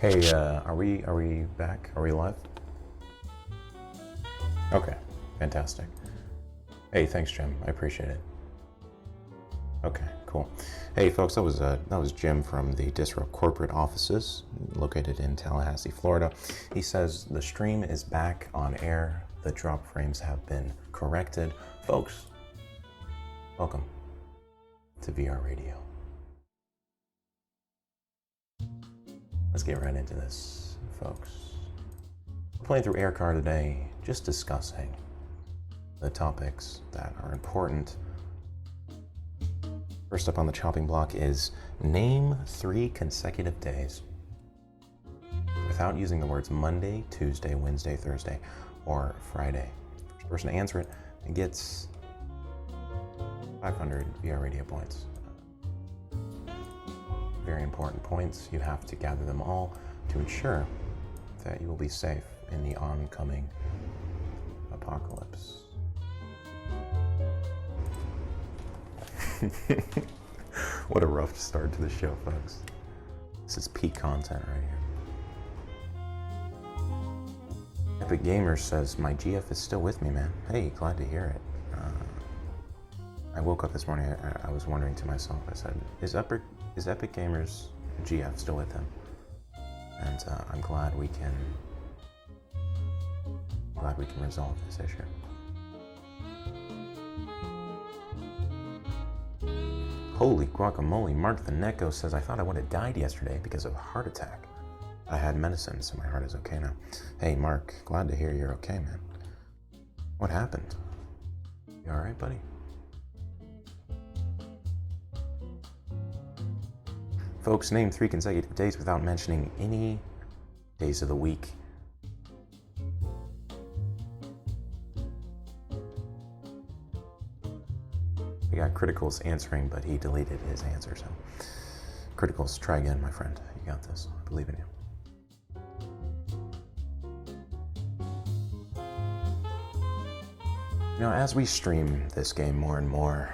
Hey, are we back? Are we live? Okay, fantastic. Hey, thanks, Jim. I appreciate it. Okay, cool. Hey, folks, that was Jim from the Distro corporate offices located in Tallahassee, Florida. He says the stream is back on air. The drop frames have been corrected. Folks, welcome to VR Radio. Let's get right into this, folks. We're playing through Aircar today, just discussing the topics that are important. First up on the chopping block is name 3 consecutive days without using the words Monday, Tuesday, Wednesday, Thursday, or Friday. First person to answer it gets 500 VR Radio points. Very important points. You have to gather them all to ensure that you will be safe in the oncoming apocalypse. What a rough start to the show, folks. This is peak content right here. Epic Gamer says, my GF is still with me, man. Hey, glad to hear it. I woke up this morning, I was wondering to myself, I said, is Epic Gamer's GF still with him? And I'm glad we can resolve this issue. Holy guacamole, Mark the Neko says, I thought I would have died yesterday because of a heart attack. I had medicine, so my heart is okay now. Hey Mark, glad to hear you're okay, man. What happened? You alright, buddy? Folks, name 3 consecutive days without mentioning any days of the week. We got Critical's answering, but he deleted his answer, so Critical's, try again, my friend. You got this. I believe in you. You know, as we stream this game more and more,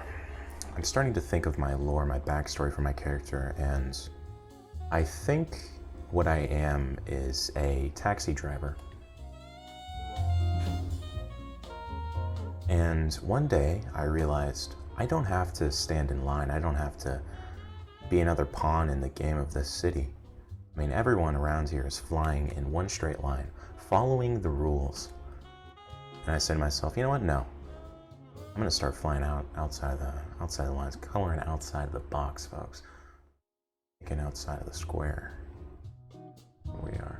I'm starting to think of my lore, my backstory for my character, and I think what I am is a taxi driver. And one day I realized I don't have to stand in line. I don't have to be another pawn in the game of this city. I mean, everyone around here is flying in one straight line, following the rules. And I said to myself, you know what? No. I'm gonna start flying outside the lines, coloring outside of the box, folks. Thinking outside of the square. Here we are.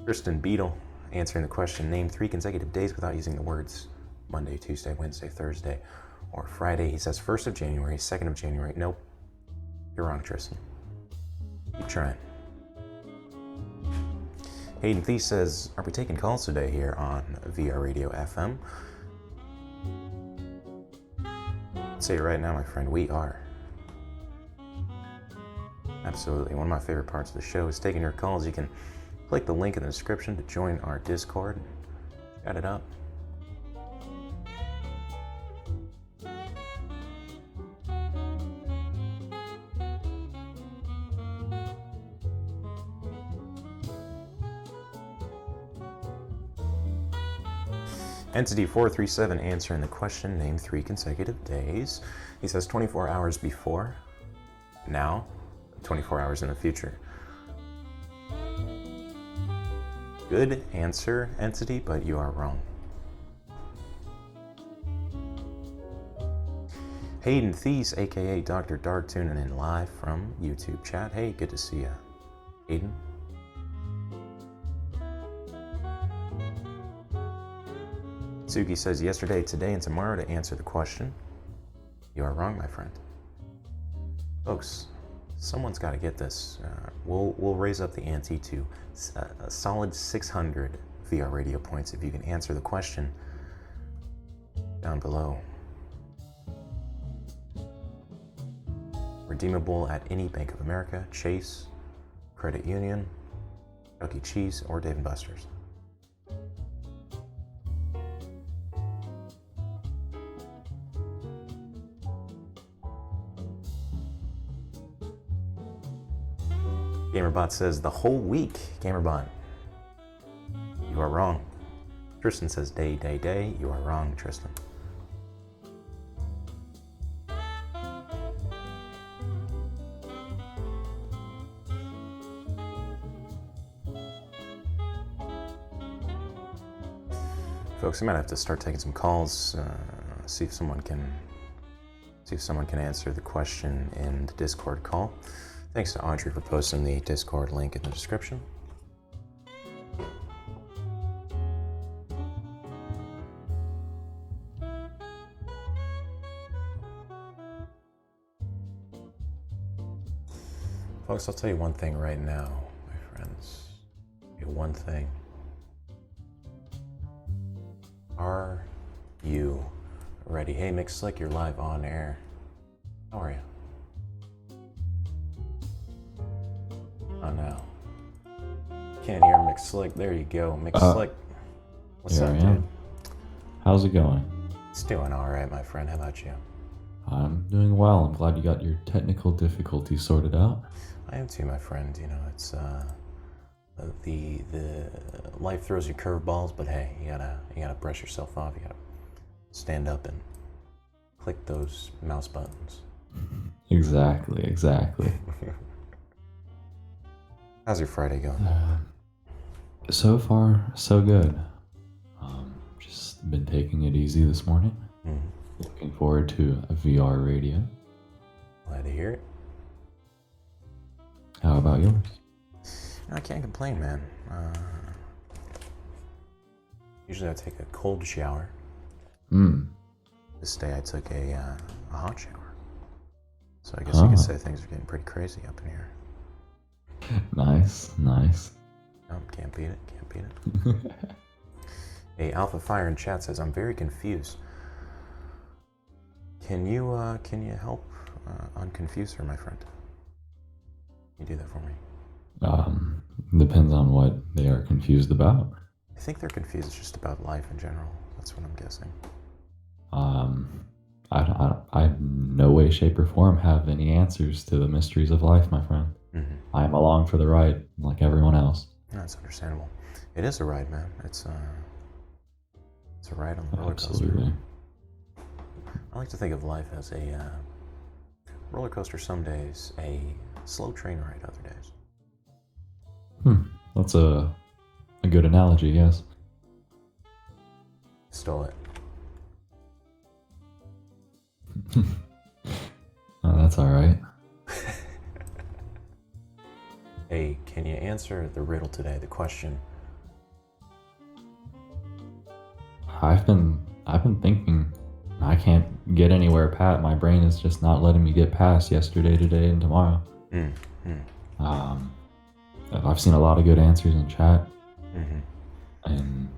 Kristen Beadle answering the question, name 3 consecutive days without using the words Monday, Tuesday, Wednesday, Thursday, or Friday. He says 1st of January, 2nd of January. Nope. You're wrong, Tristan. Keep trying. Hayden Thies says, are we taking calls today here on VR Radio FM? I'll say it right now, my friend, we are. Absolutely. One of my favorite parts of the show is taking your calls. You can click the link in the description to join our Discord. Chat it up. Entity 437 answering the question, name 3 consecutive days. He says 24 hours before, now, 24 hours in the future. Good answer, Entity, but you are wrong. Hayden Thies, aka Dr. Dark, tuning in live from YouTube chat. Hey, good to see you, Hayden. Suki says yesterday, today, and tomorrow to answer the question. You are wrong, my friend. Folks, someone's got to get this. We'll raise up the ante to a solid 600 VR Radio points if you can answer the question down below. Redeemable at any Bank of America, Chase, Credit Union, Chuck E. Cheese, or Dave & Buster's. Gamerbot says the whole week. Gamerbot, you are wrong. Tristan says day, day, day. You are wrong, Tristan. Folks, I might have to start taking some calls. See if someone can answer the question in the Discord call. Thanks to Audrey for posting the Discord link in the description. Folks, I'll tell you one thing right now, my friends. One thing. Are you ready? Hey, Mix Slick, you're live on air. How are you? Oh no. Can't hear Mix Slick. There you go. Mix Slick. What's up, dude? How's it going? It's doing alright, my friend. How about you? I'm doing well. I'm glad you got your technical difficulties sorted out. I am too, my friend. You know, it's the life throws you curveballs, but hey, you gotta brush yourself off. You gotta stand up and click those mouse buttons. Exactly. How's your Friday going? So far, so good. Just been taking it easy this morning. Looking forward to a VR radio. Glad to hear it. How about yours? I can't complain, man. Usually I take a cold shower. This day I took a hot shower. So I guess you could say things are getting pretty crazy up in here. Nice. Oh, can't beat it. Hey, Alpha Fire in chat says, I'm very confused. Can you help unconfuse her, my friend? Can you do that for me? Depends on what they are confused about. I think they're confused just about life in general. That's what I'm guessing. I in no way, shape, or form have any answers to the mysteries of life, my friend. I am along for the ride, like everyone else. That's understandable. It is a ride, man. It's a ride on the roller coaster. Absolutely. I like to think of life as a roller coaster some days, a slow train ride other days. That's a good analogy, yes. Stole it. Oh, that's all right. Hey, can you answer the riddle today? The question. I've been thinking. I can't get anywhere, Pat. My brain is just not letting me get past yesterday, today, and tomorrow. I've seen a lot of good answers in chat, and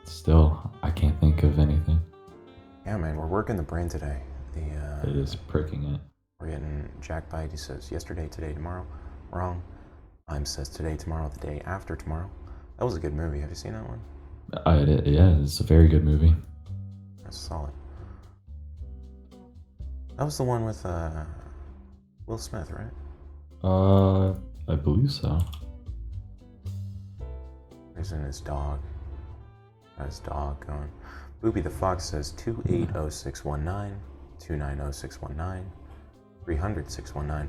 still, I can't think of anything. Yeah, man, we're working the brain today. It is pricking it. We're getting Jack Bite. He says yesterday, today, tomorrow. Wrong. Lime says today, tomorrow, the day after tomorrow. That was a good movie. Have you seen that one? Yeah, it's a very good movie. That's solid. That was the one with Will Smith, right? I believe so. He's in his dog. Got his dog going. Boopy the Fox says 280-619, 290-619, 300-619.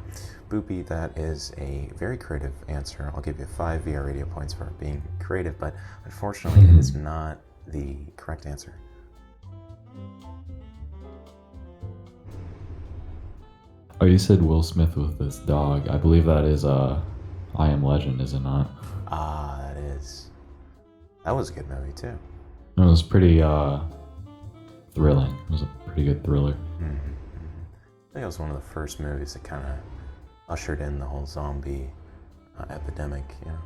Boopy, that is a very creative answer. I'll give you 5 VR radio points for being creative, but unfortunately it is not the correct answer. Oh, you said Will Smith with this dog. I believe that is I Am Legend, is it not? Ah, that is. That was a good movie too. It was pretty thrilling. It was a pretty good thriller. I think it was one of the first movies that kind of ushered in the whole zombie epidemic, you know?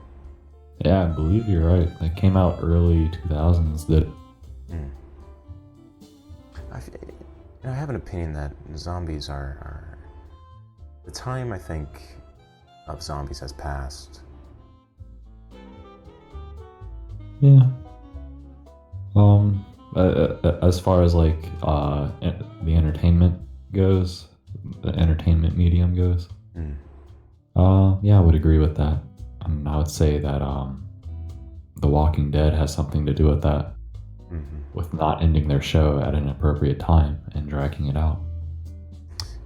Yeah, I believe you're right. That came out early 2000s. I have an opinion that zombies are the time, I think, of zombies has passed. Yeah. As far as like the entertainment goes, the entertainment medium goes, Yeah, I would agree with that. And I would say that The Walking Dead has something to do with that, with not ending their show at an appropriate time and dragging it out.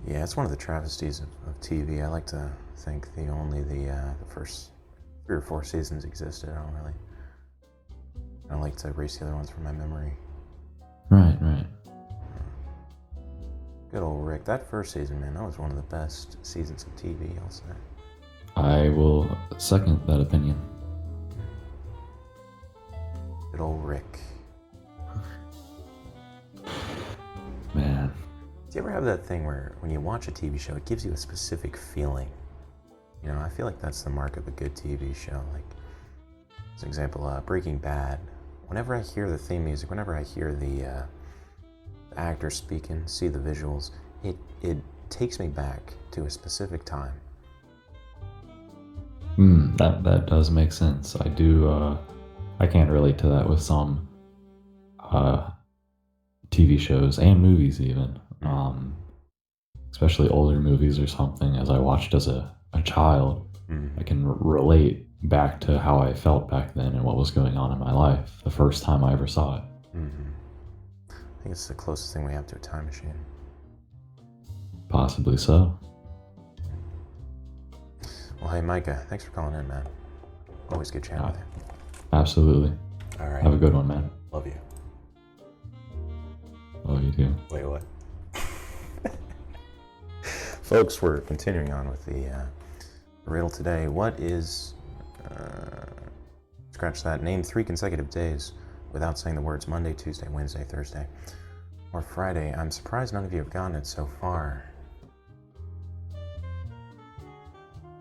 Yeah, it's one of the travesties of TV. I like to think the first 3 or 4 seasons existed. I don't like to erase the other ones from my memory. Right, right. Good old Rick. That first season, man, that was one of the best seasons of TV, I'll say. I will second that opinion. Good old Rick. Man. Do you ever have that thing where when you watch a TV show, it gives you a specific feeling? You know, I feel like that's the mark of a good TV show. Like, as an example, Breaking Bad. Whenever I hear the theme music, whenever I hear the actors speaking, see the visuals, it takes me back to a specific time. That does make sense. I do. I can't relate to that with some TV shows and movies, even. Especially older movies or something. As I watched as a child, I can relate back to how I felt back then and what was going on in my life the first time I ever saw it. I think it's the closest thing we have to a time machine. Possibly so. Well, hey, Micah, thanks for calling in, man. Always good chatting with you. Absolutely. All right. Have a good one, man. Love you. Love you too. Wait, what? Folks, we're continuing on with the riddle today. What is, scratch that, name 3 consecutive days without saying the words Monday, Tuesday, Wednesday, Thursday, or Friday. I'm surprised none of you have gotten it so far.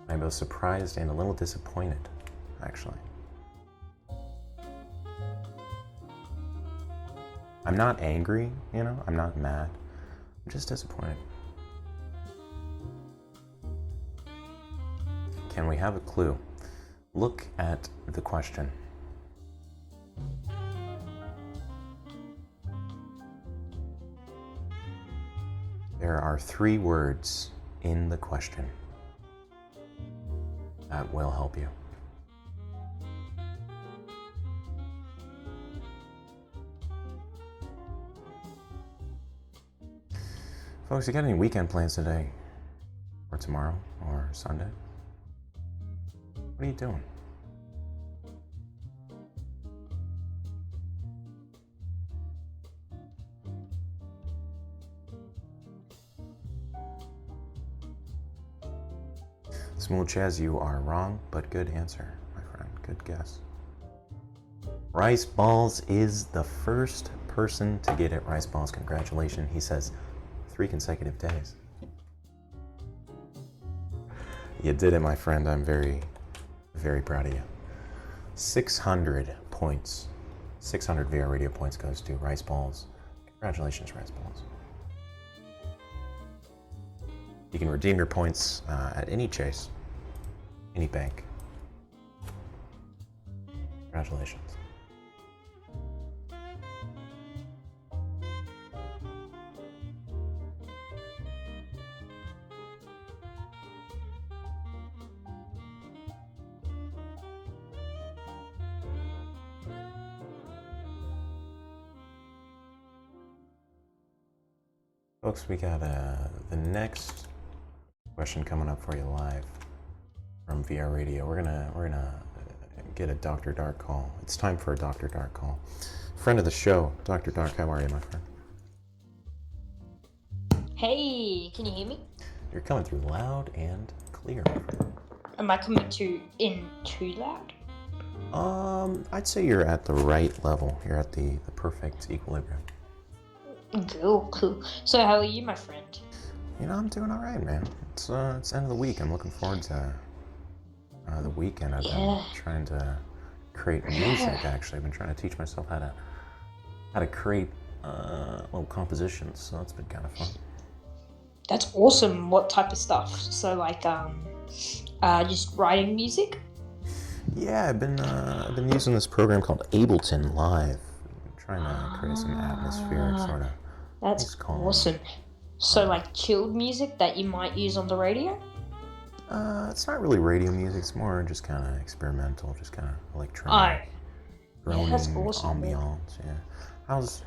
I'm both surprised and a little disappointed, actually. I'm not angry, you know, I'm not mad. I'm just disappointed. Can we have a clue? Look at the question. There are 3 words in the question. That will help you. Folks, you got any weekend plans today? Or tomorrow? Or Sunday? What are you doing? Smooth Chaz, you are wrong, but good answer, my friend. Good guess. Rice Balls is the first person to get it. Rice Balls, congratulations. He says 3 consecutive days. You did it, my friend. I'm very, very proud of you. 600 points. 600 VR radio points goes to Rice Balls. Congratulations, Rice Balls. You can redeem your points at any Chase, any bank. Congratulations. Folks, we got the next question coming up for you live from VR Radio. We're gonna get a Dr. Dark call. It's time for a Dr. Dark call. Friend of the show, Dr. Dark. How are you, my friend? Hey, can you hear me? You're coming through loud and clear, my friend. Am I coming in too loud? I'd say you're at the right level. You're at the perfect equilibrium. Cool. So how are you, my friend? You know, I'm doing all right, man. It's the end of the week. I'm looking forward to the weekend. I've been trying to create music. Actually, I've been trying to teach myself how to create little compositions. So that's been kind of fun. That's awesome. What type of stuff? So like just writing music? Yeah, I've been using this program called Ableton Live. I'm trying to create some atmospheric sort of. That's awesome. So like chilled music that you might use on the radio? It's not really radio music. It's more just kind of experimental, just kind of Oh, electronic, yeah, that's droning awesome, man. ambiance. Yeah. How's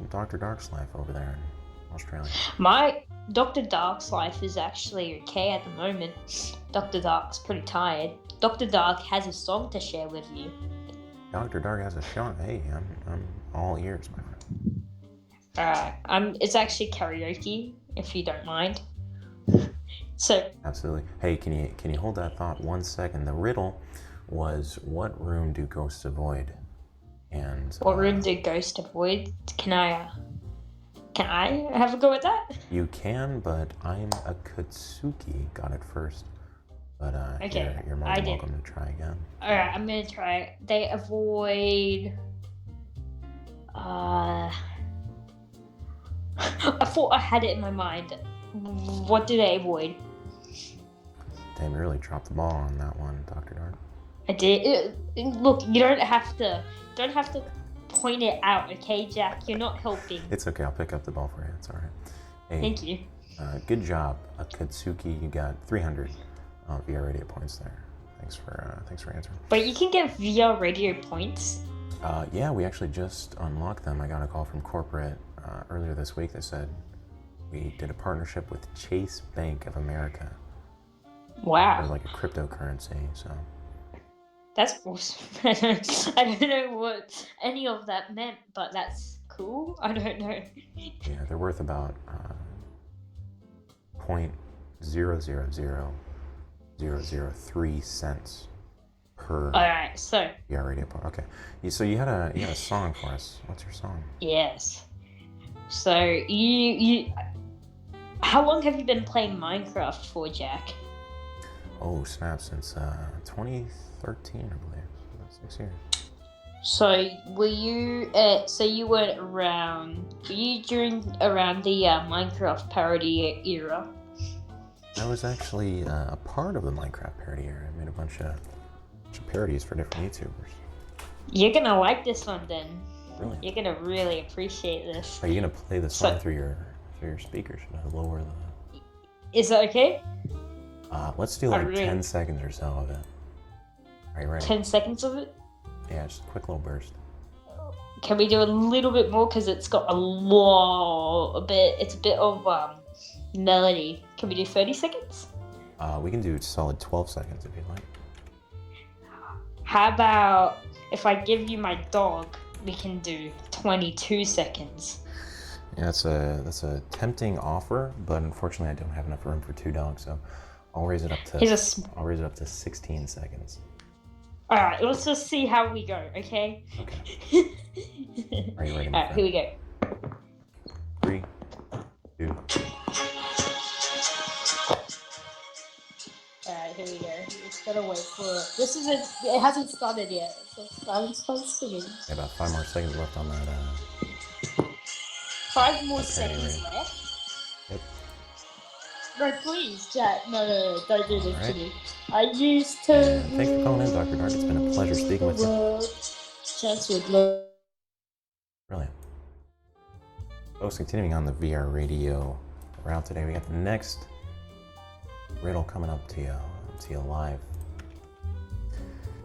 Dr. Dark's life over there in Australia? My Dr. Dark's life is actually okay at the moment. Dr. Dark's pretty tired. Dr. Dark has a song to share with you. Dr. Dark has a shot. Hey, I'm all ears, my friend. It's actually karaoke, if you don't mind. So Absolutely. Hey, can you hold that thought 1 second? The riddle was, what room do ghosts avoid? And what room did Ghost avoid? Can I have a go at that? you can, but I'm a Katsuki. Got it first. But Okay, you're more I than did. welcome to try again. Alright, I'm gonna try. They avoid. I thought I had it in my mind. What do they avoid? Damn, you really dropped the ball on that one, Dr. Dark. I did. Look, you don't have to point it out, okay, Jack? You're not helping. It's okay. I'll pick up the ball for you. It's all right. Hey, Thank you. Good job, Akatsuki. You got 300 VR radio points there. Thanks for answering. But you can get VR radio points. Yeah, we actually just unlocked them. I got a call from corporate earlier this week that said we did a partnership with Chase Bank of America. Wow. Or like a cryptocurrency, so. That's awesome. I don't know what any of that meant, but that's cool. I don't know. Yeah, they're worth about 0.000003 cents per Alright, so VR radio point. Okay, so you had a song for us. What's your song? yes. So you how long have you been playing Minecraft for, Jack? Oh snap! Since 2013, I believe. So that's 6 years. So were you during around the Minecraft parody era? I was actually a part of the Minecraft parody era. I made a bunch of parodies for different YouTubers. You're gonna like this one then. Really? You're gonna really appreciate this. Are you gonna play the song through your speakers? Should I lower the? Is that okay? Let's do like 10 seconds or so of it. Are you ready? 10 seconds of it? Yeah, just a quick little burst. Can we do a little bit more? Because it's got it's a bit of melody. Can we do 30 seconds? We can do a solid 12 seconds if you'd like. How about if I give you my dog, we can do 22 seconds. Yeah, that's a tempting offer, but unfortunately I don't have enough room for 2 dogs, so I'll raise it up to 16 seconds. All right, let's just see how we go, okay? Okay. Are you ready? All right, here we go. 3, 2. All right, here we go. Just gotta wait for it. It hasn't started yet. So I haven't started singing. Yeah, about 5 more seconds left on that. 5 more seconds right. left. Yep. No, please, Jack. No, don't do this to me. I used to. Thanks for calling in, Dr. Dark. It's been a pleasure speaking with you. Chance would love. Brilliant. Folks, continuing on the VR radio route today, we got the next riddle coming up to you live.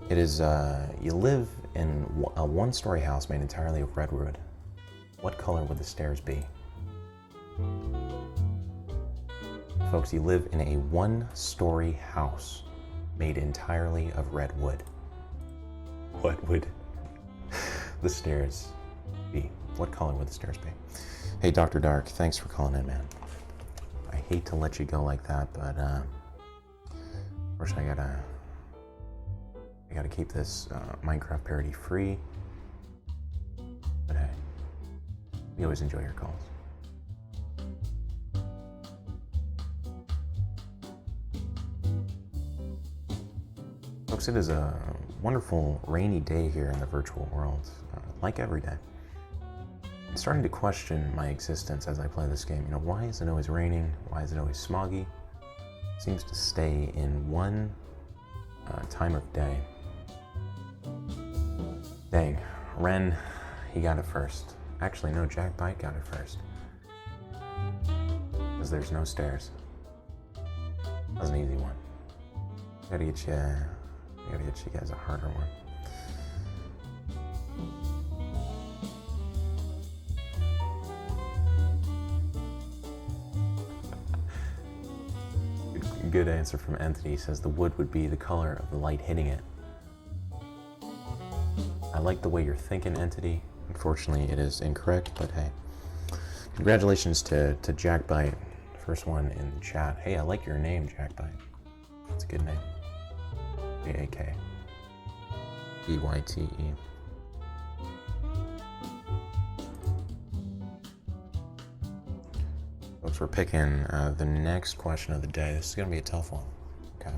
It is, you live in a 1-story house made entirely of redwood. What color would the stairs be? Folks, you live in a 1-story house made entirely of redwood. What would the stairs be? What color would the stairs be? Hey, Dr. Dark, thanks for calling in, man. I hate to let you go like that, but unfortunately I gotta keep this Minecraft parody free. But hey, we always enjoy your calls. Folks, it is a wonderful rainy day here in the virtual world, like every day. I'm starting to question my existence as I play this game. You know, why is it always raining? Why is it always smoggy? It seems to stay in one time of day. Dang, Ren, he got it first. Actually, no, Jack Bite got it first. Because there's no stairs. That was an easy one. Gotta get you guys a harder one. Good answer from Entity. He says the wood would be the color of the light hitting it. I like the way you're thinking, Entity. Unfortunately, it is incorrect, but hey. Congratulations to Jackbite, first one in the chat. Hey, I like your name, Jackbite. It's a good name. Jakbyte. Folks, we're picking the next question of the day. This is going to be a tough one. Okay.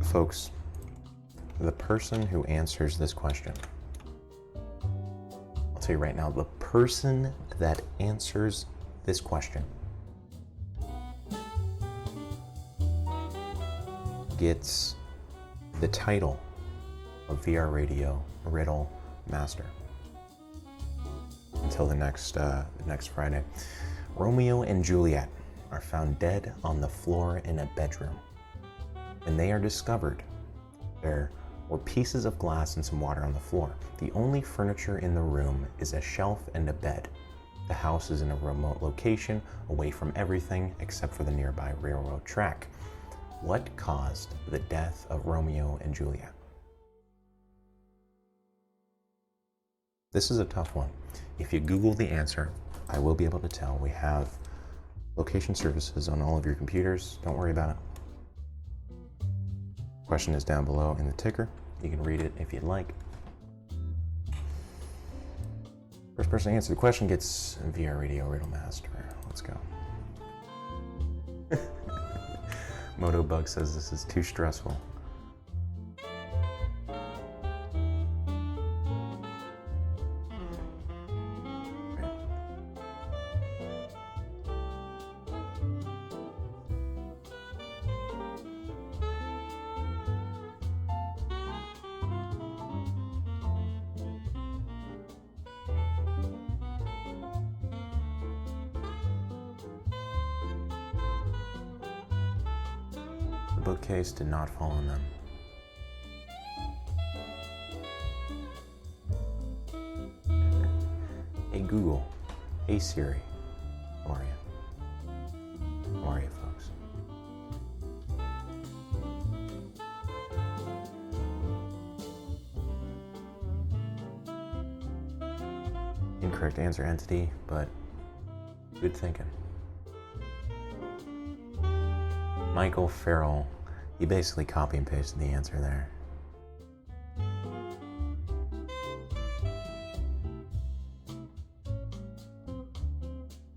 Folks, the person who answers this question, I'll tell you right now, the person that answers this question gets the title of VR Radio Riddle Master until the next Friday. Romeo and Juliet are found dead on the floor in a bedroom. When they are discovered, there were pieces of glass and some water on the floor. The only furniture in the room is a shelf and a bed. The house is in a remote location, away from everything except for the nearby railroad track. What caused the death of Romeo and Juliet? This is a tough one. If you Google the answer, I will be able to tell. We have location services on all of your computers. Don't worry about it. Question is down below in the ticker. You can read it if you'd like. First person to answer the question gets VR Radio Riddle Master. Let's go. Motobug says this is too stressful. The bookcase did not fall on them. Hey Google, hey Siri, how are you? How are you, folks? Incorrect answer, Entity, but good thinking. Michael Farrell, he basically copy and pasted the answer there.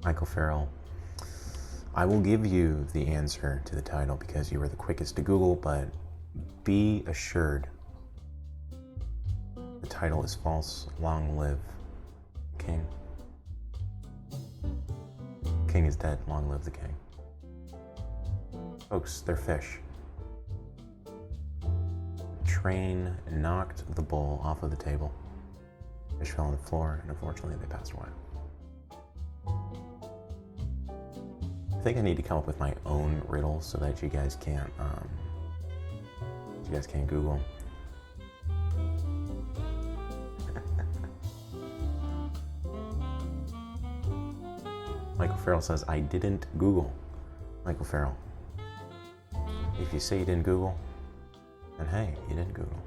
Michael Farrell, I will give you the answer to the title because you were the quickest to Google, but be assured the title is false. Long live King. King is dead. Long live the king. Folks, they're fish. Train knocked the bowl off of the table. Fish fell on the floor, and unfortunately, they passed away. I think I need to come up with my own riddle so that you guys can't Google. Michael Farrell says, I didn't Google. Michael Farrell, if you say you didn't Google, then hey, you didn't Google.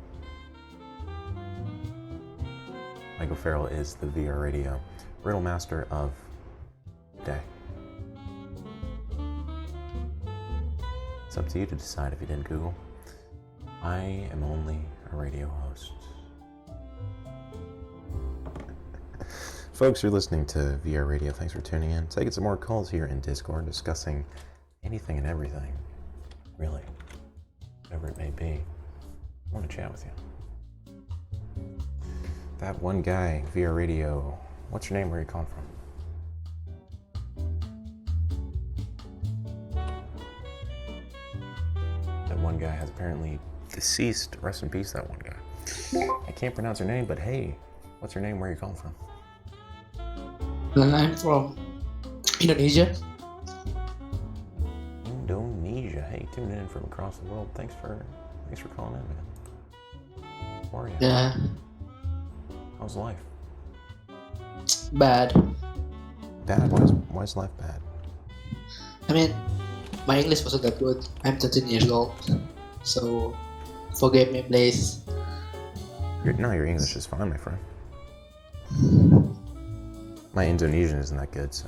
Michael Farrell is the VR Radio Riddle Master of the day. It's up to you to decide if you didn't Google. I am only a radio host. Folks, you're listening to VR Radio. Thanks for tuning in. Taking some more calls here in Discord, discussing anything and everything. Really, whatever it may be. I want to chat with you. That one guy, VR Radio, what's your name? Where are you calling from? That one guy has apparently deceased. Rest in peace, that one guy. I can't pronounce her name, but hey, what's her name? Where are you calling from? I'm from Indonesia. Indonesia. Hey, tuning in from across the world. Thanks for calling in, man. How are you? Yeah, How's life? bad. Bad? Why is life bad? I mean, my English wasn't that good. I'm 13 years old, so forgive me, please. Your English is fine, my friend. My Indonesian isn't that good, so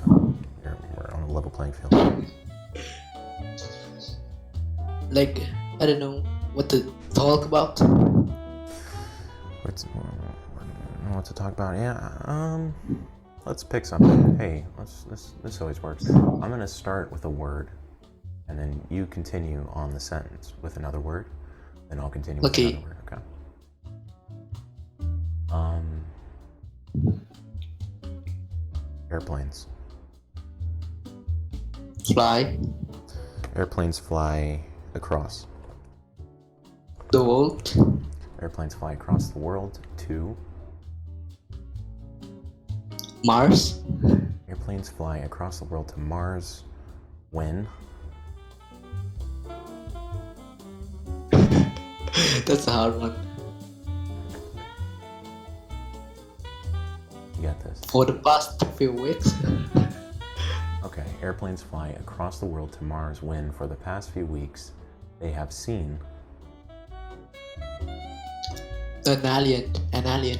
we're on a level playing field. Like, I don't know what to talk about. I don't know what to talk about. Yeah, let's pick something. Hey, this always works. I'm gonna start with a word, and then you continue on the sentence with another word, then I'll continue with Okay. another word. Okay. Airplanes. Fly Airplanes fly across. the world. Airplanes fly across the world to. Mars. Airplanes fly across the world to Mars when. That's a hard one. You got this. For the past few weeks. Okay, airplanes fly across the world to Mars when, for the past few weeks, they have seen. An alien.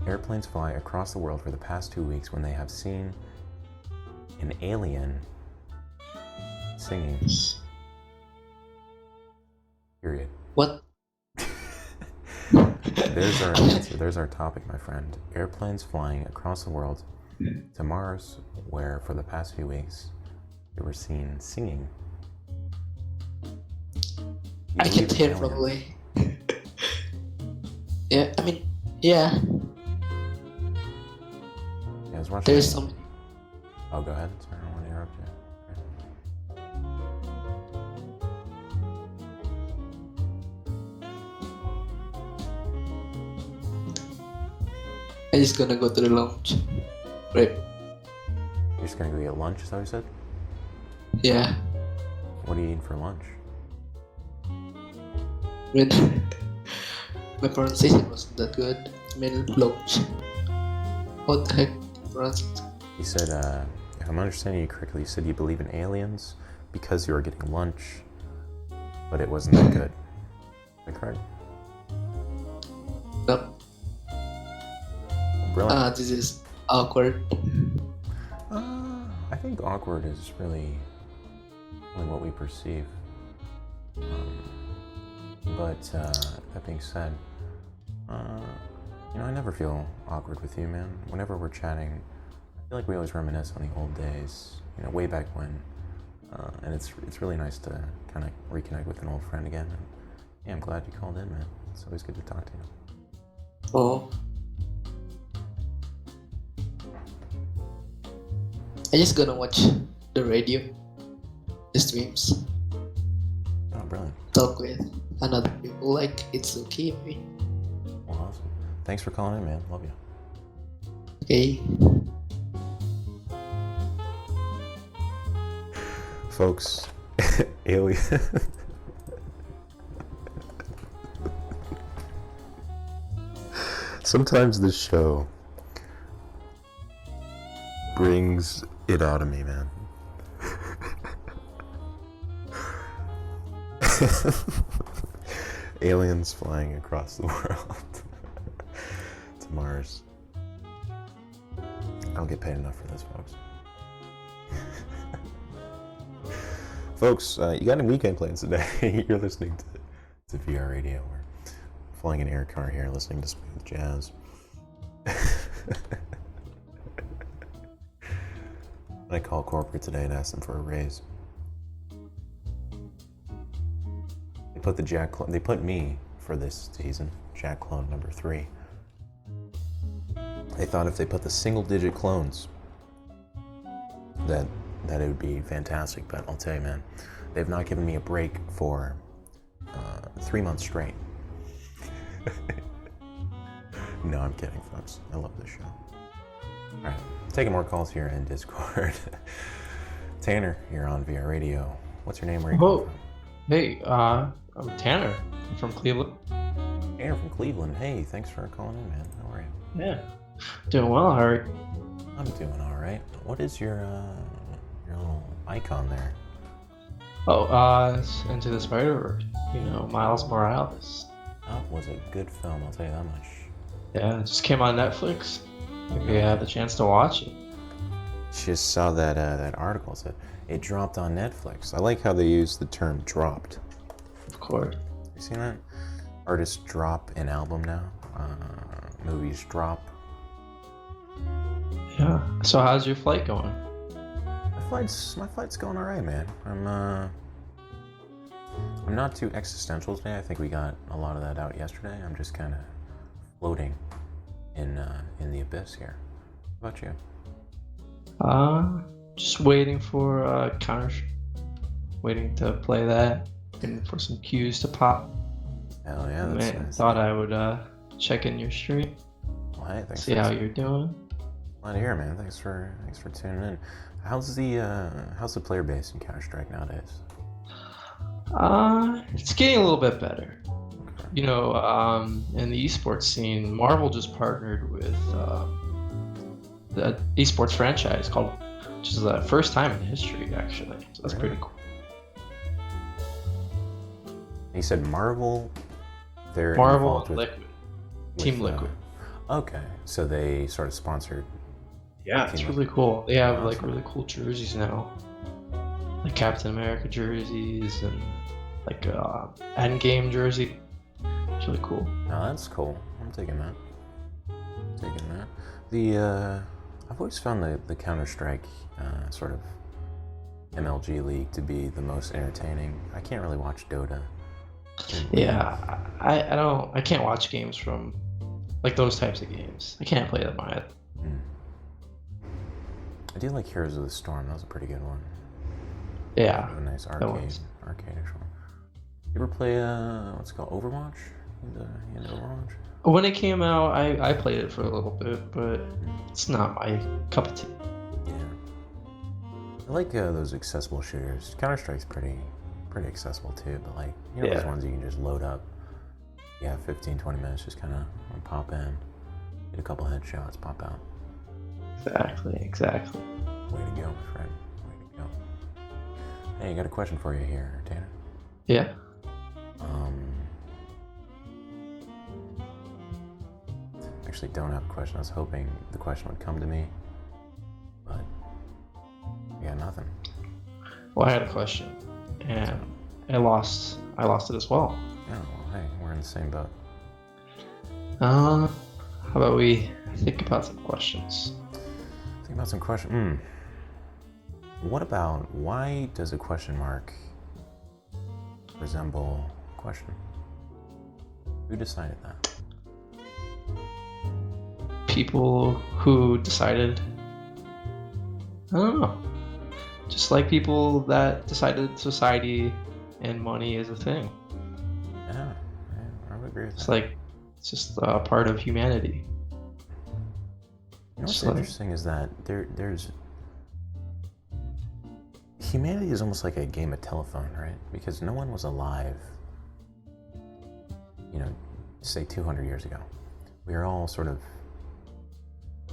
Airplanes fly across the world for the past 2 weeks when they have seen an alien singing. Period. What? There's our answer. There's our topic, my friend. Airplanes flying across the world to Mars, where for the past few weeks they were seen singing. I can't hear properly. Yeah, I mean, yeah. Yeah, I was watching. There's some. Oh, go ahead. Sorry, I don't want to interrupt you. I'm just gonna go to the lounge. Right. You're just gonna go get lunch, is that what you said? Yeah. What are you eating for lunch? Right. My pronunciation wasn't that good. I mean, lounge. What the heck? You said, if I'm understanding you correctly, you said you believe in aliens because you were getting lunch, but it wasn't that good. Am I correct? No. Brilliant. This is awkward. I think awkward is really what we perceive. But that being said, I never feel awkward with you, man. Whenever we're chatting, I feel like we always reminisce on the old days, way back when. And it's really nice to kind of reconnect with an old friend again. And yeah, I'm glad you called in, man. It's always good to talk to you. Oh. I just gonna watch the radio, the streams, Oh, brilliant. talk with another people. Like, it's okay. Well, awesome. Thanks for calling in, man. Love you. Okay. Folks, alien. Sometimes this show brings it out of me, man. Aliens flying across the world to Mars. I don't get paid enough for this, folks. Folks, you got any weekend plans today? You're listening to VR Radio. We're flying an air car here, listening to smooth jazz. I called corporate today and asked them for a raise. They put me for this season, Jack Clone number 3. They thought if they put the single-digit clones, that it would be fantastic. But I'll tell you, man, they've not given me a break for 3 months straight. No, I'm kidding, folks. I love this show. All right, taking more calls here in Discord. Tanner, you're on VR Radio. What's your name? Where are you calling from? Hey, I'm Tanner. I'm from Cleveland. Tanner from Cleveland. Hey, thanks for calling in, man. How are you? Yeah. Doing well, how are you? I'm doing all right. What is your little icon there? Oh, it's Into the Spider-Verse. Miles Morales. That was a good film, I'll tell you that much. Yeah, it just came on Netflix. If you had the chance to watch it. Just saw that article said it dropped on Netflix. I like how they use the term dropped. Of course. You seen that? Artists drop an album now. Movies drop. Yeah. So how's your flight going? My flight's going all right, man. I'm not too existential today. I think we got a lot of that out yesterday. I'm just kind of floating in the abyss here. How about you? Just waiting for counter. Waiting to play that. Waiting for some cues to pop. Hell yeah, that's Man, nice. thought I would check in your stream. Well, hey, thanks. See how you're doing. Glad to hear, man. Thanks for tuning in. How's the player base in Counter-Strike nowadays? It's getting a little bit better. Okay. In the esports scene, Marvel just partnered with the esports franchise which is the first time in history, actually. So that's pretty cool. You said Marvel. They're Marvel involved and with, Liquid. Team Liquid. Okay, so they sort of sponsored. Yeah, it's Team really cool. They have like Awesome. really cool jerseys now, like Captain America jerseys and like Endgame jersey. It's really cool. Oh, that's cool. I'm taking that. I've always found the Counter-Strike sort of MLG League to be the most entertaining. I can't really watch Dota. Yeah, I can't watch games from like those types of games. I can't play them either. I do like Heroes of the Storm. That was a pretty good one. Yeah, A nice that was. arcade-ish one. You ever play what's it called, Overwatch? You into Overwatch? When it came out, I played it for a little bit, but it's not my cup of tea. Yeah. I like those accessible shooters. Counter-Strike's pretty accessible too, but like, those Yeah. ones you can just load up. Yeah, 15, 20 minutes, just kind of pop in, get a couple headshots, pop out. Exactly. Way to go, my friend. Way to go. Hey, I got a question for you here, Tanner. Yeah. Actually don't have a question. I was hoping the question would come to me, but yeah, nothing. Well, I had a question, and I lost it as well. Yeah, well, hey, we're in the same boat. How about we think about some questions? Think about some question. What about, why does a question mark resemble a question? Who decided that? People who decided, I don't know, just like people that decided society and money is a thing. Yeah, I would agree with It's that. like, it's just a part of humanity. You know what's Just like- interesting is that there's humanity is almost like a game of telephone, right? Because no one was alive, say 200 years ago. We are all sort of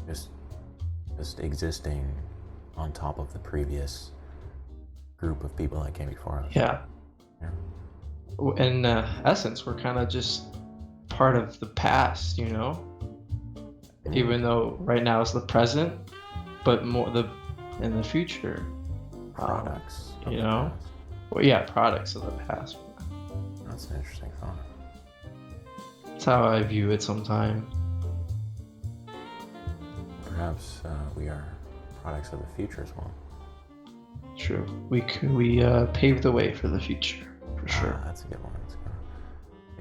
just existing on top of the previous group of people that came before us. Yeah. Yeah. In essence, we're kind of just part of the past, even though right now it's the present, but more in the future. Products. of you the know? past. Well, yeah, products of the past. That's an interesting thought. That's how I view it sometimes. Perhaps we are products of the future as well. True. We paved the way for the future, for sure. That's a good one.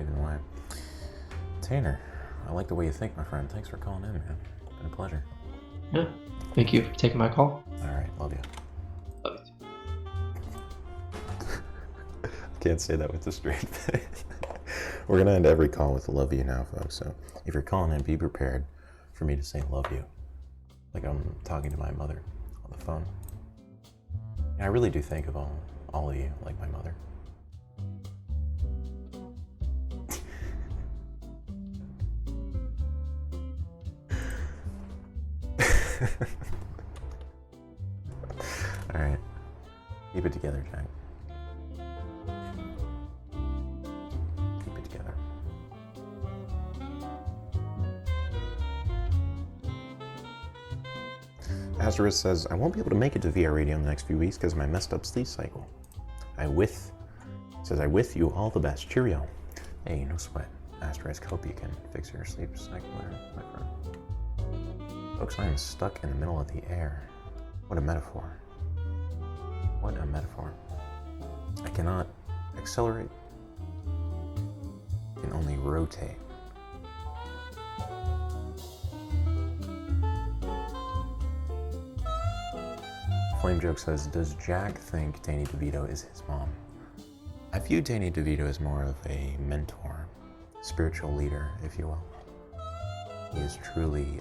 Even way. Tanner, I like the way you think, my friend. Thanks for calling in, man. It's been a pleasure. Yeah. Thank you for taking my call. All right, love you. Love you. Can't say that with a straight face. We're gonna end every call with "love you" now, folks. So if you're calling in, be prepared for me to say "love you," like I'm talking to my mother on the phone. And I really do think of all of you like my mother. All right, keep it together, Jack. Keep it together. Azarus says, I won't be able to make it to VR Radio in the next few weeks because of my messed up sleep cycle. I with you all the best. Cheerio. Hey, no sweat. Asterisk, hope you can fix your sleep cycle there, my friend. Folks, I am stuck in the middle of the air. What a metaphor. What a metaphor. I cannot accelerate. I can only rotate. Flame Joke says, does Jack think Danny DeVito is his mom? I view Danny DeVito as more of a mentor, spiritual leader, if you will. He is truly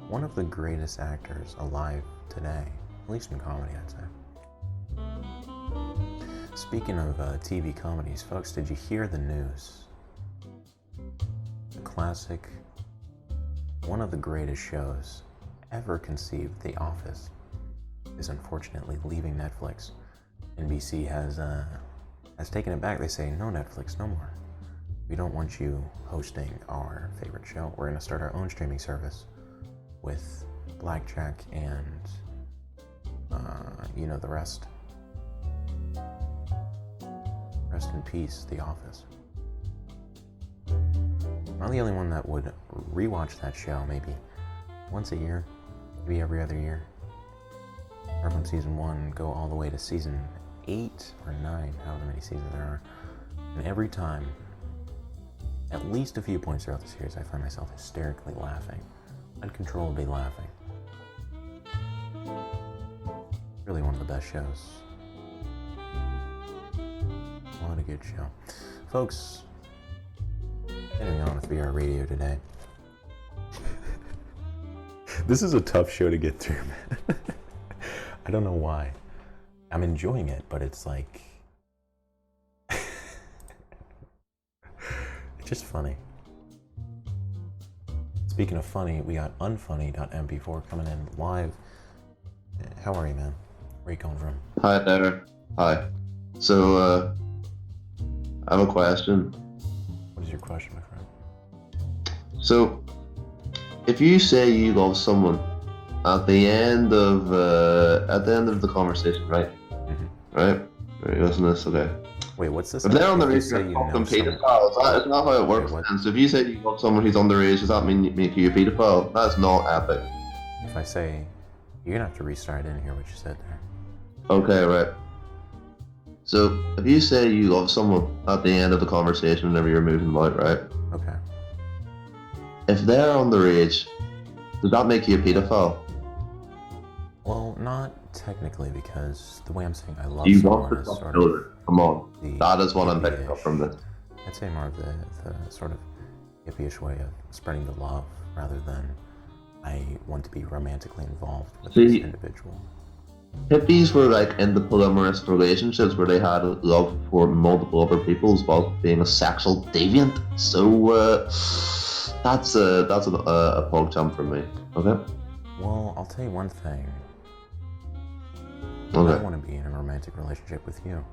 one of the greatest actors alive today, at least in comedy, I'd say. Speaking of TV comedies, folks, did you hear the news? The classic, one of the greatest shows ever conceived, The Office, is unfortunately leaving Netflix. NBC has taken it back. They say, no Netflix, no more. We don't want you hosting our favorite show. We're going to start our own streaming service with Blackjack and, the rest. Rest in peace, The Office. I'm the only one that would rewatch that show maybe once a year, maybe every other year. Or from season 1, go all the way to season 8 or 9, however many seasons there are. And every time, at least a few points throughout the series, I find myself hysterically laughing, uncontrollably laughing. Really one of the best shows. What a good show. Folks, getting on with VR Radio today. This is a tough show to get through, man. I don't know why. I'm enjoying it, but it's like... it's just funny. Speaking of funny, we got unfunny.mp4 coming in live. How are you, man? Where are you coming from? Hi there. Hi. So, I have a question. What is your question, my friend? So, if you say you love someone at the end of the conversation, right? Mm-hmm. Right? Right, listen to this, okay. Wait, what's this? If they're If you underage, say you're you fucking know someone- pedophile. That's not how it works. Wait, what? And so if you say you love someone who's underage, does that mean you make you a pedophile? That's not epic. If I say, you're gonna have to restart. I didn't hear what you said there. Okay, right. So, if you say you love someone at the end of the conversation whenever you're moving about, right? Okay. If they're underage, does that make you a pedophile? Well, not technically, because the way I'm saying I love Do you someone want to is fuck sort children? of Come on. the That is what I'm picking up hippie-ish- from this. I'd say more of the sort of hippie-ish way of spreading the love rather than I want to be romantically involved with this See- individual. Hippies were like into polyamorous relationships where they had love for multiple other people as well as being a sexual deviant. So that's a pog jump for me. Okay. Well, I'll tell you one thing. I Okay. want to be in a romantic relationship with you.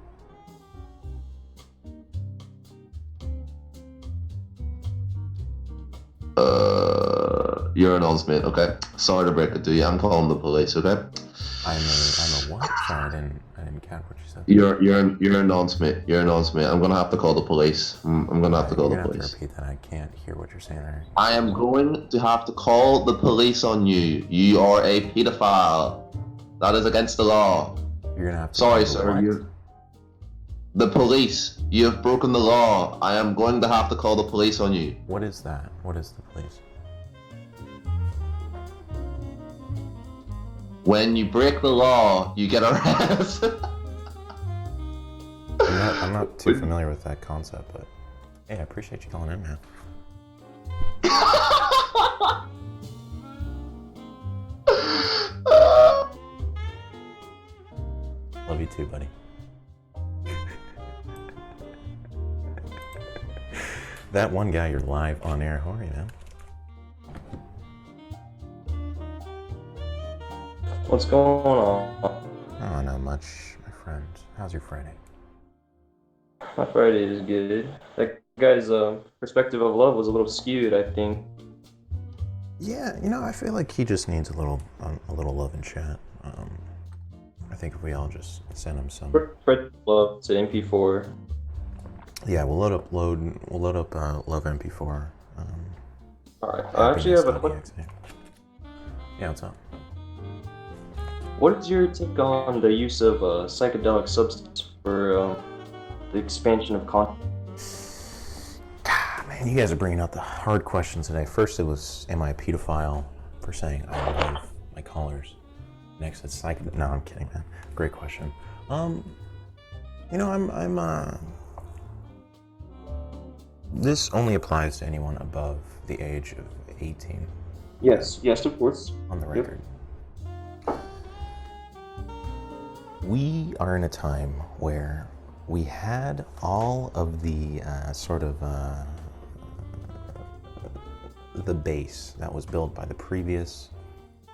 You're an honest mate. Okay. Sorry to break it to you. I'm calling the police. Okay. I'm a what? Sorry, I didn't catch what you said. You're a nonce mate. You're a nonce mate. I'm gonna have to call the police. I'm gonna have to call the You're gonna police. have to repeat that. I can't hear what you're saying there. I am going to have to call the police on you. You are a pedophile. That is against the law. You're gonna have to. Sorry, call the sir. what? The police. You have broken the law. I am going to have to call the police on you. What is that? What is the police? When you break the law, you get arrested. I'm not too familiar with that concept, but Hey, I appreciate you calling in, man. Love you too, buddy. That one guy, you're live on air. How are you, man? What's going on? Oh, not much, my friend. How's your Friday? My Friday is good. That guy's perspective of love was a little skewed, I think. Yeah, I feel like he just needs a little love and chat. I think if we all just send him some. Spread love to MP4. Yeah, we'll load up Love MP4. All right. I actually have a happiness.exe. Yeah, what's up? What is your take on the use of psychedelic substance for the expansion of consciousness? Man, you guys are bringing out the hard questions today. First, it was, am I a pedophile for saying I love my callers? Next, it's psychedelic. No, I'm kidding, man. Great question. This only applies to anyone above the age of 18. Yes, of course. On the record. Yep. We are in a time where we had all of the the base that was built by the previous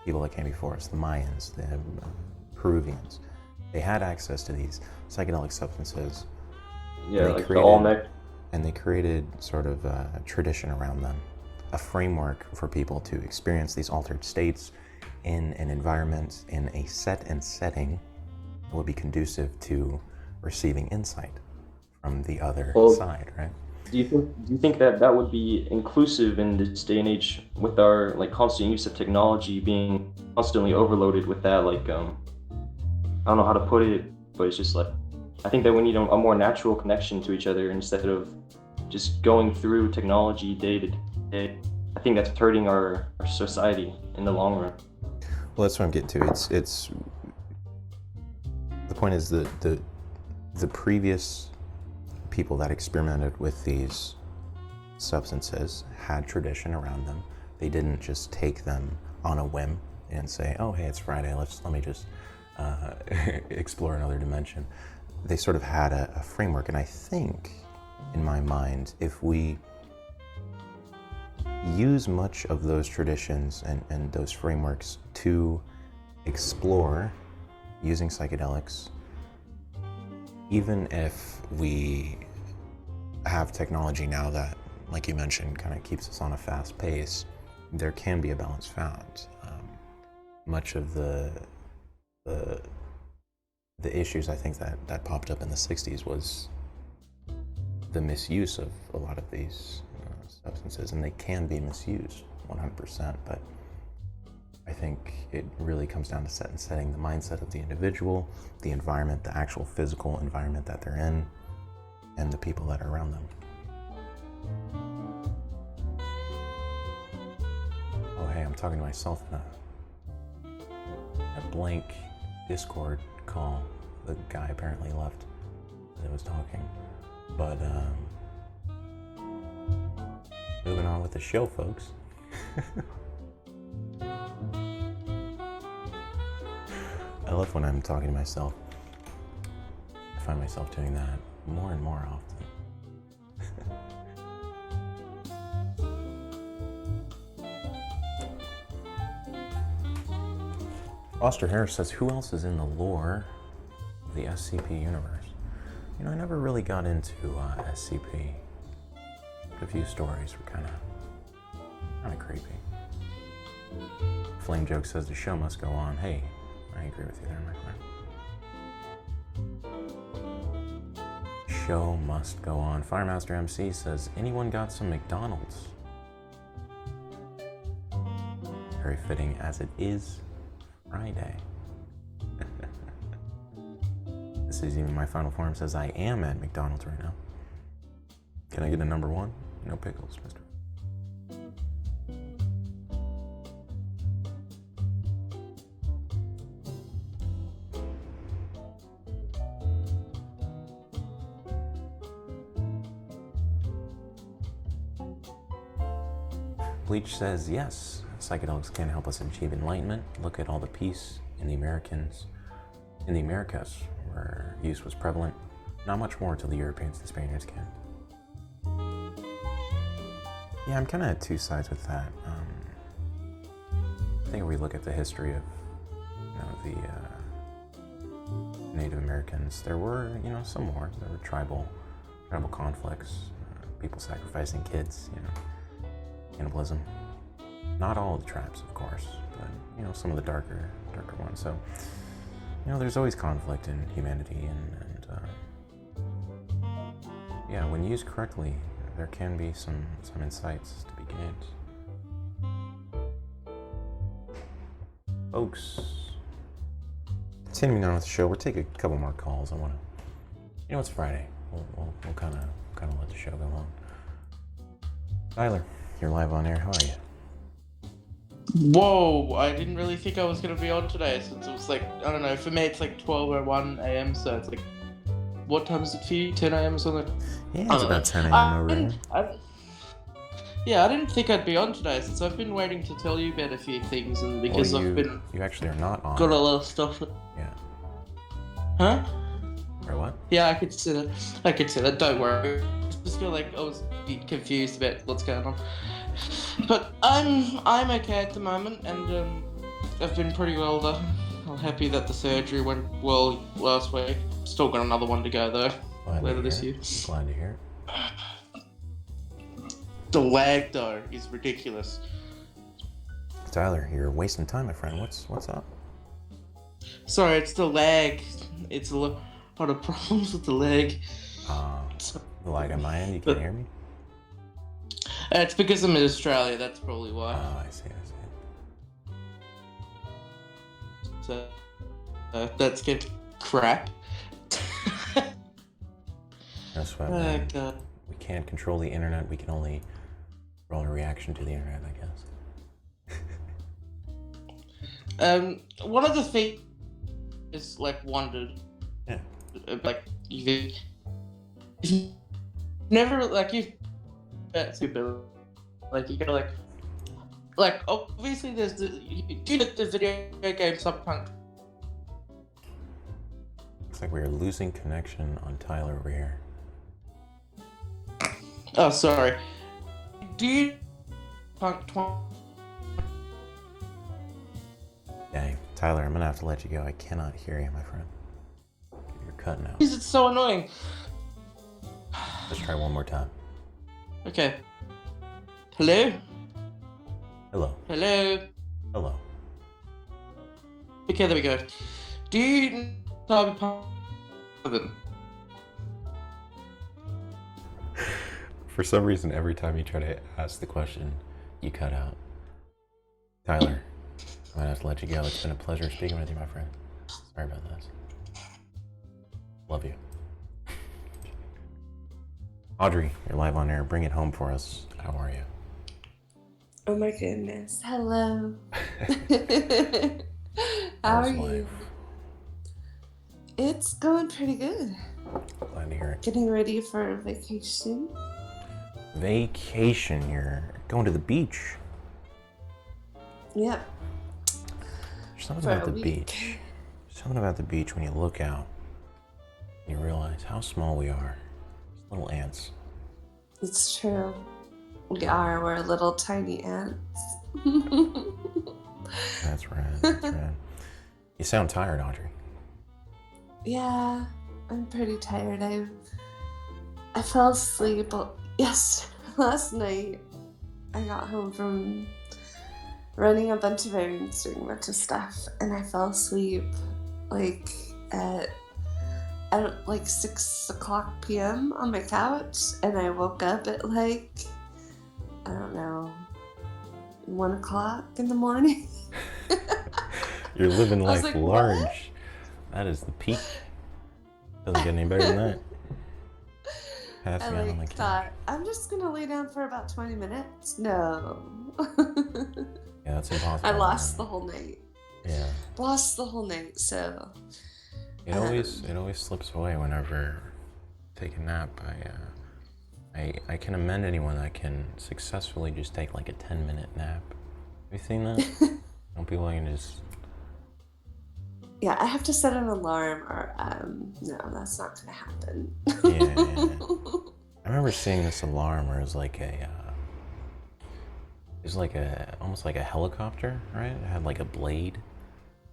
people that came before us, the Mayans, the Peruvians. They had access to these psychedelic substances. Yeah, like the Olmec. And they created sort of a tradition around them, a framework for people to experience these altered states in an environment, in a set and setting that would be conducive to receiving insight from the other side, right? Do you think that would be inclusive in this day and age with our constant use of technology, being constantly overloaded with that? I don't know how to put it, but it's just I think that we need a more natural connection to each other instead of just going through technology day to day. I think that's hurting our society in the long run. Well, that's what I'm getting to. It's the point is that the previous people that experimented with these substances had tradition around them. They didn't just take them on a whim and say, oh, hey, it's Friday, let me just explore another dimension. They sort of had a framework, and I think, in my mind, if we use much of those traditions and those frameworks to explore using psychedelics, even if we have technology now that, like you mentioned, kind of keeps us on a fast pace, there can be a balance found. Much of the issues I think that popped up in the 60s was the misuse of a lot of these substances, and they can be misused 100%, but I think it really comes down to setting the mindset of the individual, the environment, the actual physical environment that they're in, and the people that are around them. Oh, hey, I'm talking to myself in a blank Discord call. The guy apparently left that was talking. But moving on with the show, folks. I love when I'm talking to myself. I find myself doing that more and more often. Foster Harris says, who else is in the lore of the SCP universe? I never really got into SCP. But a few stories were kind of creepy. Flame Joke says, the show must go on. Hey, I agree with you there, my friend. Show must go on. Firemaster MC says, anyone got some McDonald's? Very fitting, as it is Friday. This is even my final form says, I am at McDonald's right now. Can I get a number one? No pickles, mister. Bleach says yes, psychedelics can help us achieve enlightenment. Look at all the peace in the Americas, where use was prevalent. Not much more till the Europeans and Spaniards came. Yeah, I'm kind of at two sides with that. I think if we look at the history of the Native Americans, there were some wars. There were tribal conflicts, people sacrificing kids, cannibalism. Not all of the tribes, of course, but some of the darker ones. So there's always conflict in humanity, and yeah, when used correctly, there can be some insights to be gained. Folks, continuing on with the show, we'll take a couple more calls. I want to, it's Friday. We'll kind of let the show go on. Tyler, you're live on air. How are you? Whoa, I didn't really think I was going to be on today, since it was like, I don't know, for me it's like 12:01 a.m, so it's like, what time is it for you? 10 a.m. or something? Yeah, it's about 10 a.m. over here. Yeah, I didn't think I'd be on today, since I've been waiting to tell you about a few things, and because you actually are not on. Got a lot of stuff. Yeah. Huh? Or what? Yeah, I could see that. Don't worry. I just feel like I was a bit confused about what's going on. But I'm okay at the moment, and I've been pretty well though. I'm happy that the surgery went well last week. Still got another one to go though, later this year. Glad to hear it. The lag though is ridiculous. Tyler, you're wasting time, my friend. What's up? Sorry, it's the lag. It's a lot of problems with the lag. The lag on my end, you can't hear me? It's because I'm in Australia, that's probably why. Oh, I see. So, that's good crap. That's what God. We can't control the internet, we can only roll a reaction to the internet, I guess. One of the things is like wondered. Yeah. Like you've never like you've stupid. Like you gotta like obviously there's the video game Cyberpunk. Looks like we're losing connection on Tyler over here. Oh, sorry. Do you Punk 20? Dang, Tyler, I'm gonna have to let you go. I cannot hear you, my friend. You're cutting out. Is it so annoying? Let's try one more time. Okay. Hello? Hello. Hello? Hello. Okay, there we go. Do you Cyberpunk 7? For some reason, every time you try to ask the question, you cut out. Tyler, I'm gonna have to let you go. It's been a pleasure speaking with you, my friend. Sorry about this. Love you. Audrey, you're live on air. Bring it home for us. How are you? Oh my goodness. Hello. How are you? It's going pretty good. Glad to hear it. Getting ready for vacation. Vacation, you're going to the beach. Yep. There's something about the beach. Something about the beach when you look out and you realize how small we are. Just little ants. It's true. We are. We're little tiny ants. That's right. That's right. You sound tired, Audrey. Yeah, I'm pretty tired. I fell asleep last night. I got home from running a bunch of errands, doing a bunch of stuff, and I fell asleep like at like 6:00 p.m. on my couch, and I woke up at like, I don't know, 1:00 in the morning. You're living life like, large. What? That is the peak. Doesn't get any better than that. Pass me out on the couch. Thought, I'm just gonna lay down for about 20 minutes. No. Yeah, that's impossible. I lost the whole night. Yeah. Lost the whole night, so. It always slips away whenever I take a nap. I can amend anyone that can successfully just take like a 10-minute nap. Have you seen that? Some people can just... Yeah, I have to set an alarm or no, that's not gonna happen. Yeah. I remember seeing this alarm where it was like almost like a helicopter, right? It had like a blade,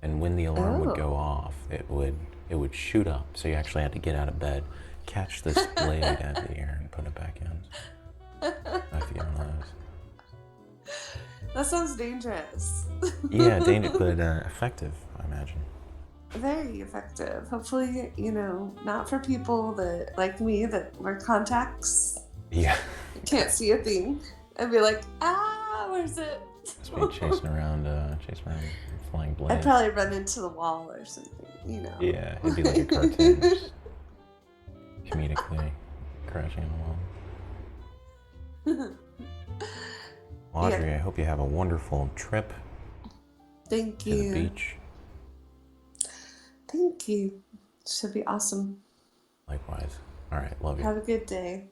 and when the alarm would go off, it would shoot up. So you actually had to get out of bed, catch this blade out of the air, and put it back in. I feel those. That sounds dangerous. Yeah, dangerous, but effective, I imagine. Very effective. Hopefully, not for people that like me that wear contacts. Yeah. Can't see a thing. I'd be like, where's it? Just be chasing around flying blades. I'd probably run into the wall or something, Yeah, it'd be like a cartoon, just comedically crashing on the wall. Well, Audrey, I hope you have a wonderful trip. Thank you. To the beach. Thank you. Should be awesome. Likewise. All right, love you. Have a good day.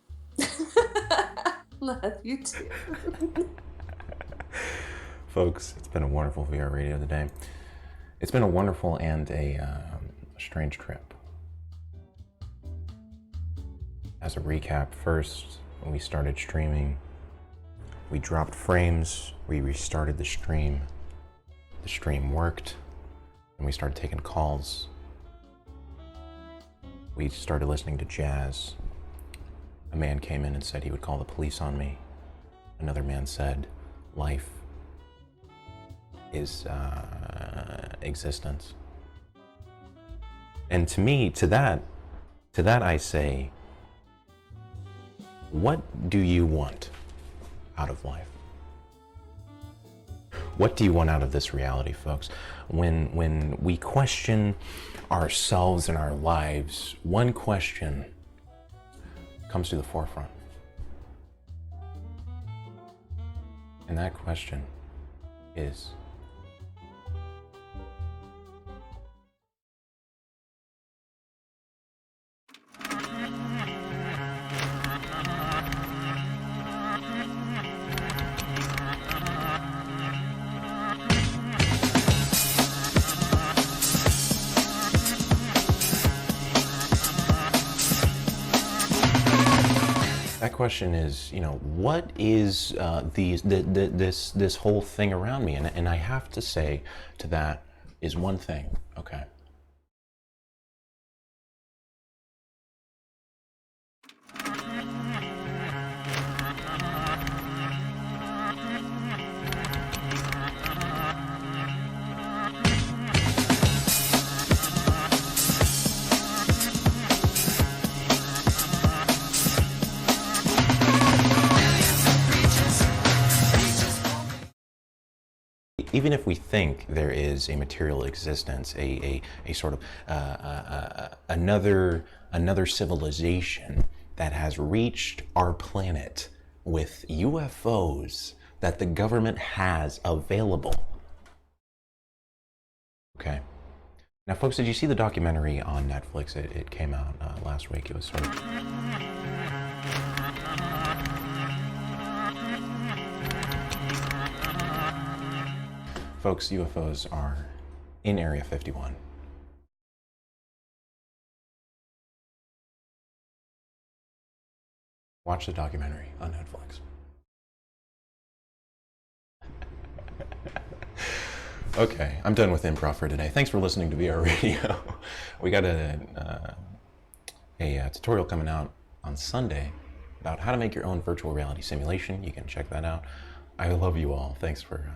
Love you too. Folks, it's been a wonderful VR Radio today. It's been a wonderful and a strange trip. As a recap, first, when we started streaming, we dropped frames, we restarted the stream worked, and we started taking calls. We started listening to jazz. A man came in and said he would call the police on me. Another man said, life is existence. And to me, to that I say, what do you want out of life? What do you want out of this reality, folks? When we question ourselves and our lives, one question comes to the forefront. And that question is, that question is, what is this whole thing around me? And I have to say to that is one thing, okay? Even if we think there is a material existence, a sort of another civilization that has reached our planet with UFOs that the government has available. Okay. Now, folks, did you see the documentary on Netflix? It came out last week. It was sort of... Folks, UFOs are in Area 51. Watch the documentary on Netflix. Okay, I'm done with improv for today. Thanks for listening to VR Radio. We got a tutorial coming out on Sunday about how to make your own virtual reality simulation. You can check that out. I love you all. Thanks for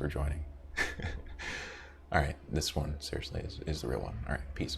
joining. All right, this one seriously is the real one. All right, peace.